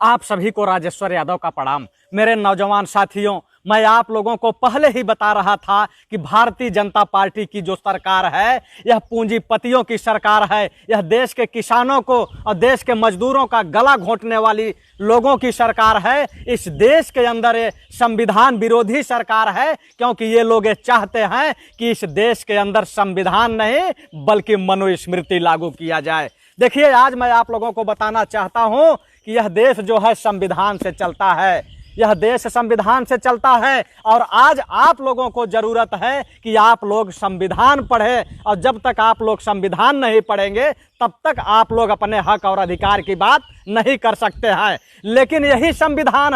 आप सभी को राजेश्वर यादव का प्रणाम। मेरे नौजवान साथियों, मैं आप लोगों को पहले ही बता रहा था कि भारतीय जनता पार्टी की जो सरकार है यह पूंजीपतियों की सरकार है। यह देश के किसानों को और देश के मजदूरों का गला घोंटने वाली लोगों की सरकार है। इस देश के अंदर ये संविधान विरोधी सरकार है, क्योंकि ये लोग ये चाहते हैं कि इस देश के अंदर संविधान नहीं बल्कि मनुस्मृति लागू किया जाए। देखिए, आज मैं आप लोगों को बताना चाहता हूं कि यह देश जो है संविधान से चलता है। यह देश संविधान से चलता है और आज आप लोगों को जरूरत है कि आप लोग संविधान पढ़ें, और जब तक आप लोग संविधान नहीं पढ़ेंगे तब तक आप लोग अपने हक और अधिकार की बात नहीं कर सकते हैं। लेकिन यही संविधान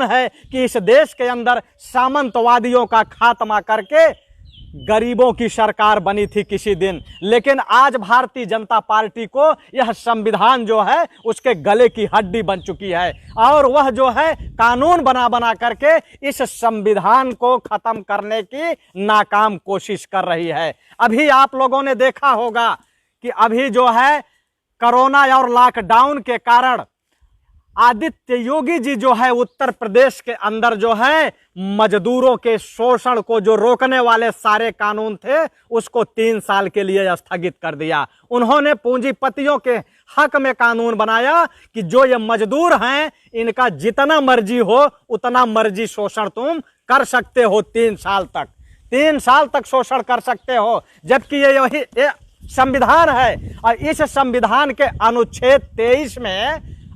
है कि इस देश के अंदर सामंतवादियों का खात्मा करके गरीबों की सरकार बनी थी किसी दिन। लेकिन आज भारतीय जनता पार्टी को यह संविधान जो है उसके गले की हड्डी बन चुकी है, और वह जो है कानून बना बना करके इस संविधान को खत्म करने की नाकाम कोशिश कर रही है। अभी आप लोगों ने देखा होगा कि अभी जो है कोरोना और लॉकडाउन के कारण आदित्य योगी जी जो है उत्तर प्रदेश के अंदर जो है मजदूरों के शोषण को जो रोकने वाले सारे कानून थे उसको 3 साल के लिए स्थगित कर दिया। उन्होंने पूंजीपतियों के हक में कानून बनाया कि जो ये मजदूर हैं इनका जितना मर्जी हो उतना मर्जी शोषण तुम कर सकते हो। 3 साल तक शोषण कर सकते हो, जबकि ये संविधान है। और इस संविधान के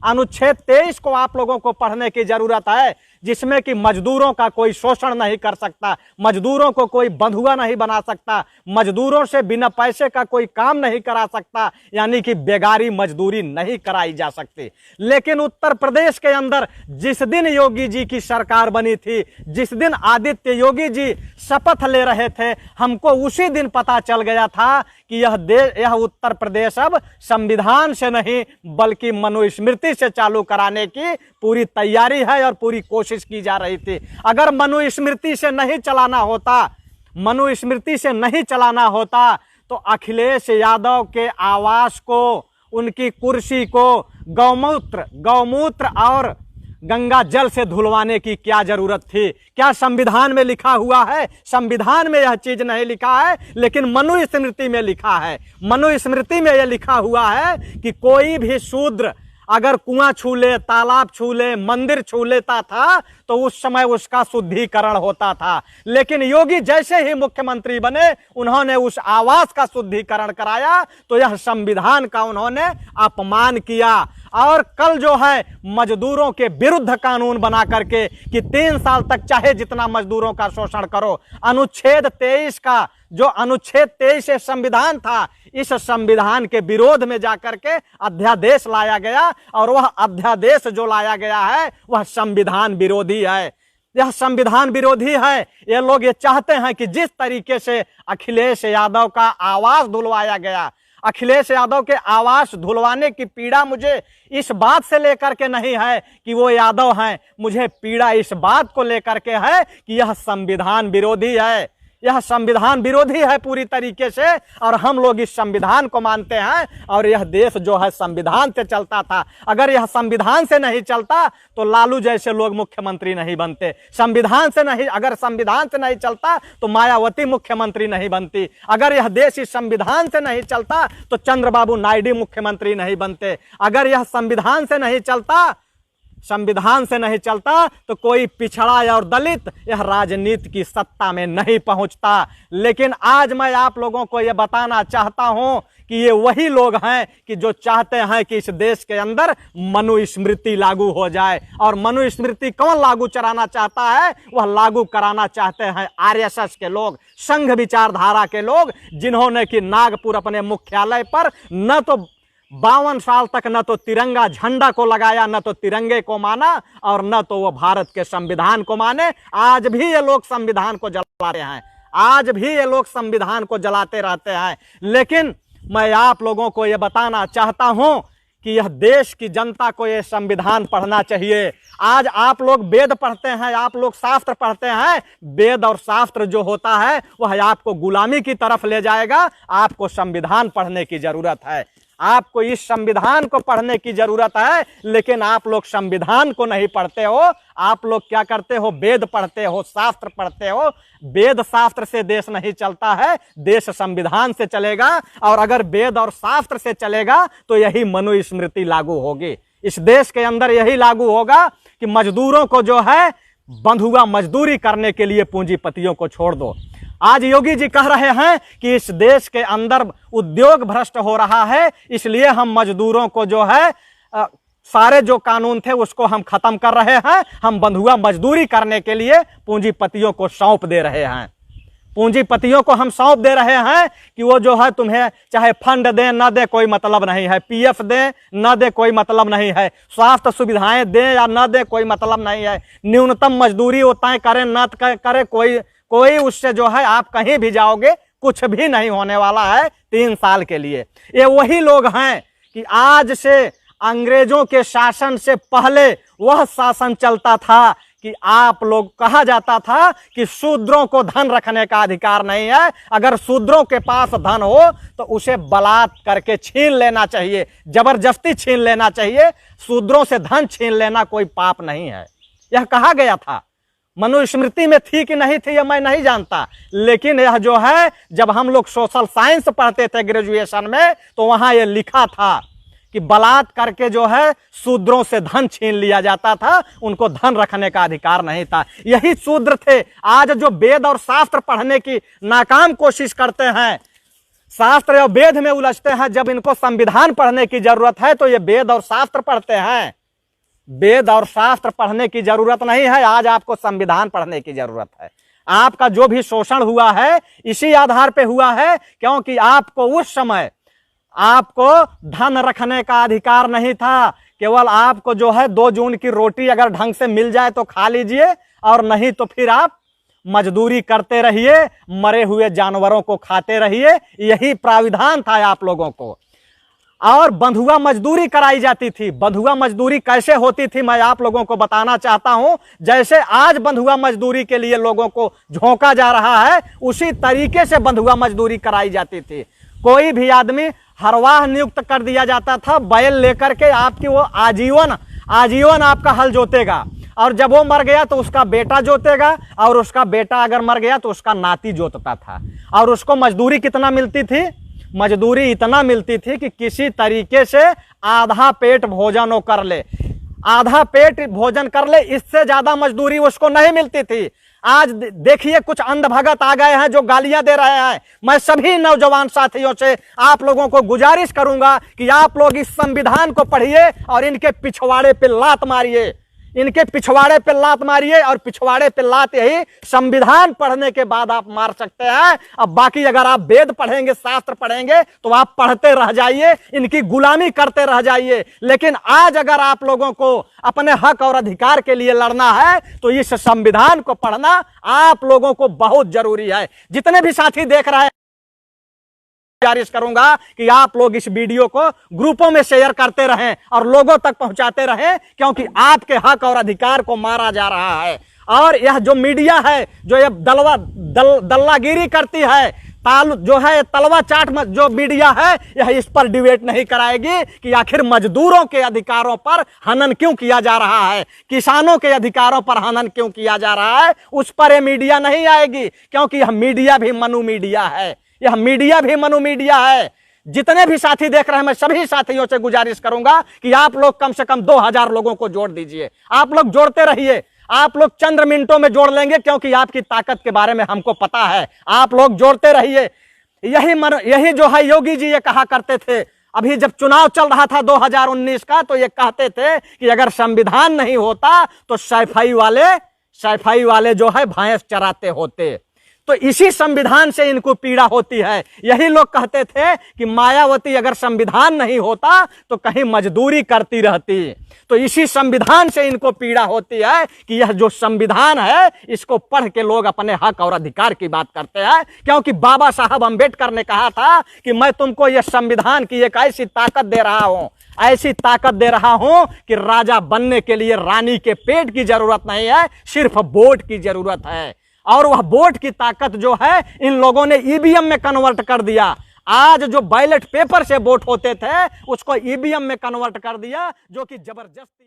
अनुच्छेद 23 को आप लोगों को पढ़ने की जरूरत है, जिसमें कि मजदूरों का कोई शोषण नहीं कर सकता, मजदूरों को कोई बंधुआ नहीं बना सकता, मजदूरों से बिना पैसे का कोई काम नहीं करा सकता, यानी कि बेगारी मजदूरी नहीं कराई जा सकती। लेकिन उत्तर प्रदेश के अंदर जिस दिन योगी जी की सरकार बनी थी, जिस दिन आदित्य योगी जी शपथ ले रहे थे, हमको उसी दिन पता चल गया था कि यह उत्तर प्रदेश अब संविधान से नहीं बल्कि मनुस्मृति से चालू कराने की पूरी तैयारी है और पूरी कोशिश की जा रही थी। अगर मनुस्मृति से नहीं चलाना होता तो अखिलेश यादव के आवास को, उनकी कुर्सी को गौमूत्र और गंगा जल से धुलवाने की क्या जरूरत थी? क्या संविधान में लिखा हुआ है? संविधान में यह चीज नहीं लिखा है, लेकिन मनुस्मृति में लिखा है। मनुस्मृति में यह लिखा हुआ है कि कोई भी शूद्र अगर कुआं छू ले, तालाब छू ले, मंदिर छू लेता था तो उस समय उसका शुद्धिकरण होता था। लेकिन योगी जैसे ही मुख्यमंत्री बने उन्होंने उस आवास का शुद्धिकरण कराया, तो यह संविधान का उन्होंने अपमान किया। और कल जो है मजदूरों के विरुद्ध कानून बना करके कि 3 साल तक चाहे जितना मजदूरों का शोषण करो, अनुच्छेद 23 संविधान था, इस संविधान के विरोध में जाकर के अध्यादेश लाया गया, और वह अध्यादेश जो लाया गया है वह संविधान विरोधी है। यह संविधान विरोधी है। ये लोग ये चाहते हैं कि जिस तरीके से अखिलेश यादव का आवास धुलवाया गया, अखिलेश यादव के आवास धुलवाने की पीड़ा मुझे इस बात से लेकर के नहीं है कि वो यादव हैं, मुझे पीड़ा इस बात को लेकर के है कि यह संविधान विरोधी है। यह संविधान विरोधी है पूरी तरीके से, और हम लोग इस संविधान को मानते हैं, और यह देश जो है संविधान से चलता था। अगर यह संविधान से नहीं चलता तो लालू जैसे लोग मुख्यमंत्री नहीं बनते। अगर संविधान से नहीं चलता तो मायावती मुख्यमंत्री नहीं बनती। अगर यह देश इस संविधान से नहीं चलता तो चंद्रबाबू नायडू मुख्यमंत्री नहीं बनते। अगर यह संविधान से नहीं चलता तो कोई पिछड़ा और दलित यह राजनीति की सत्ता में नहीं पहुंचता। लेकिन आज मैं आप लोगों को यह बताना चाहता हूं कि ये वही लोग हैं कि जो चाहते हैं कि इस देश के अंदर मनुस्मृति लागू हो जाए। और मनुस्मृति कौन लागू कराना चाहता है? वह लागू कराना चाहते हैं आरएसएस के लोग, संघ विचारधारा के लोग, जिन्होंने कि नागपुर अपने मुख्यालय पर न तो 52 साल तक न तो तिरंगा झंडा को लगाया, न तो तिरंगे को माना, और न तो वो भारत के संविधान को माने। आज भी ये लोग संविधान को जलाते रहते हैं। लेकिन मैं आप लोगों को ये बताना चाहता हूं कि यह देश की जनता को यह संविधान पढ़ना चाहिए। आज आप लोग वेद पढ़ते हैं, आप लोग शास्त्र पढ़ते हैं। वेद और शास्त्र जो होता है वह आपको गुलामी की तरफ ले जाएगा। आपको संविधान पढ़ने की जरूरत है। आपको इस संविधान को पढ़ने की जरूरत है, लेकिन आप लोग संविधान को नहीं पढ़ते हो। आप लोग क्या करते हो? वेद पढ़ते हो, शास्त्र पढ़ते हो। वेद शास्त्र से देश नहीं चलता है, देश संविधान से चलेगा। और अगर वेद और शास्त्र से चलेगा तो यही मनुस्मृति लागू होगी। इस देश के अंदर यही लागू होगा कि मजदूरों को जो है बंधुआ मजदूरी करने के लिए पूंजीपतियों को छोड़ दो। आज योगी जी कह रहे हैं कि इस देश के अंदर उद्योग भ्रष्ट हो रहा है, इसलिए हम मजदूरों को जो है सारे जो कानून थे उसको हम खत्म कर रहे हैं। हम बंधुआ मजदूरी करने के लिए पूंजीपतियों को सौंप दे रहे हैं। पूंजीपतियों को हम सौंप दे रहे हैं कि वो जो है तुम्हें चाहे फंड दें न दे कोई मतलब नहीं है, पीएफ दें न दे कोई मतलब नहीं है, स्वास्थ्य सुविधाएं दें या न दे कोई मतलब नहीं है, न्यूनतम मजदूरी वो तय करें न करे कोई उससे जो है आप कहीं भी जाओगे कुछ भी नहीं होने वाला है 3 साल के लिए। ये वही लोग हैं कि आज से अंग्रेजों के शासन से पहले वह शासन चलता था कि आप लोग कहा जाता था कि शूद्रों को धन रखने का अधिकार नहीं है। अगर शूद्रों के पास धन हो तो उसे बलात् करके छीन लेना चाहिए, जबरदस्ती छीन लेना चाहिए। शूद्रों से धन छीन लेना कोई पाप नहीं है, यह कहा गया था। मनुस्मृति में थी कि नहीं थी यह मैं नहीं जानता, लेकिन यह जो है जब हम लोग सोशल साइंस पढ़ते थे ग्रेजुएशन में तो वहां यह लिखा था कि बलात् करके जो है शूद्रों से धन छीन लिया जाता था, उनको धन रखने का अधिकार नहीं था। यही शूद्र थे। आज जो वेद और शास्त्र पढ़ने की नाकाम कोशिश करते हैं, शास्त्र और वेद में उलझते हैं, जब इनको संविधान पढ़ने की जरूरत है तो ये वेद और शास्त्र पढ़ते हैं। वेद और शास्त्र पढ़ने की जरूरत नहीं है, आज आपको संविधान पढ़ने की जरूरत है। आपका जो भी शोषण हुआ है इसी आधार पे हुआ है, क्योंकि आपको उस समय आपको धन रखने का अधिकार नहीं था। केवल आपको जो है 2 जून की रोटी अगर ढंग से मिल जाए तो खा लीजिए, और नहीं तो फिर आप मजदूरी करते रहिए, मरे हुए जानवरों को खाते रहिए। यही प्राविधान था आप लोगों को। और बंधुआ मजदूरी कराई जाती थी। बंधुआ मजदूरी कैसे होती थी मैं आप लोगों को बताना चाहता हूं। जैसे आज बंधुआ मजदूरी के लिए लोगों को झोंका जा रहा है, उसी तरीके से बंधुआ मजदूरी कराई जाती थी। कोई भी आदमी हरवाह नियुक्त कर दिया जाता था, बैल लेकर के आपकी वो आजीवन आपका हल जोतेगा, और जब वो मर गया तो उसका बेटा जोतेगा, और उसका बेटा अगर मर गया तो उसका नाती जोतता था। और उसको मजदूरी कितना मिलती थी? मजदूरी इतना मिलती थी कि किसी तरीके से आधा पेट भोजन वो कर ले, आधा पेट भोजन कर ले, इससे ज्यादा मजदूरी उसको नहीं मिलती थी। आज देखिए कुछ अंधभगत आ गए हैं जो गालियां दे रहे हैं। मैं सभी नौजवान साथियों से आप लोगों को गुजारिश करूंगा कि आप लोग इस संविधान को पढ़िए और इनके पिछवाड़े पे लात मारिए, इनके पिछवाड़े पे लात मारिए। और पिछवाड़े पे लात यही संविधान पढ़ने के बाद आप मार सकते हैं। अब बाकी अगर आप वेद पढ़ेंगे, शास्त्र पढ़ेंगे तो आप पढ़ते रह जाइए, इनकी गुलामी करते रह जाइए। लेकिन आज अगर आप लोगों को अपने हक और अधिकार के लिए लड़ना है तो इस संविधान को पढ़ना आप लोगों को बहुत जरूरी है। जितने भी साथी देख रहे हैं, गुजारिश करूंगा कि आप लोग इस वीडियो को ग्रुपों में शेयर करते रहें और लोगों तक पहुंचाते रहें, क्योंकि आपके हक और अधिकार को मारा जा रहा है। और यह जो मीडिया है जो ये दल्लागिरी करती है, जो है तलवा चाट जो मीडिया है, यह इस पर डिबेट नहीं कराएगी कि आखिर मजदूरों के अधिकारों पर हनन क्यों किया जा रहा है, किसानों के अधिकारों पर हनन क्यों किया जा रहा है। उस पर यह मीडिया नहीं आएगी, क्योंकि यह मीडिया भी मनु मीडिया है, यह मीडिया भी मनु मीडिया है। जितने भी साथी देख रहे हैं, मैं सभी साथियों से गुजारिश करूंगा कि आप लोग कम से कम 2000 लोगों को जोड़ दीजिए। आप लोग जोड़ते रहिए, आप लोग चंद मिनटों में जोड़ लेंगे, क्योंकि आपकी ताकत के बारे में हमको पता है। आप लोग जोड़ते रहिए। यही जो है योगी जी ये कहा करते थे, अभी जब चुनाव चल रहा था 2019 का, तो ये कहते थे कि अगर संविधान नहीं होता तो सफाई वाले जो है भैंस चराते होते। तो इसी संविधान से इनको पीड़ा होती है। यही लोग कहते थे कि मायावती अगर संविधान नहीं होता तो कहीं मजदूरी करती रहती। तो इसी संविधान से इनको पीड़ा होती है कि यह जो संविधान है इसको पढ़ के लोग अपने हक और अधिकार की बात करते हैं। क्योंकि बाबा साहब अम्बेडकर ने कहा था कि मैं तुमको यह संविधान की एक ऐसी ताकत दे रहा हूं, ऐसी ताकत दे रहा हूं कि राजा बनने के लिए रानी के पेट की जरूरत नहीं है, सिर्फ वोट की जरूरत है। और वह वोट की ताकत जो है इन लोगों ने ईवीएम में कन्वर्ट कर दिया। आज जो बैलेट पेपर से वोट होते थे उसको ईवीएम में कन्वर्ट कर दिया, जो कि जबरदस्ती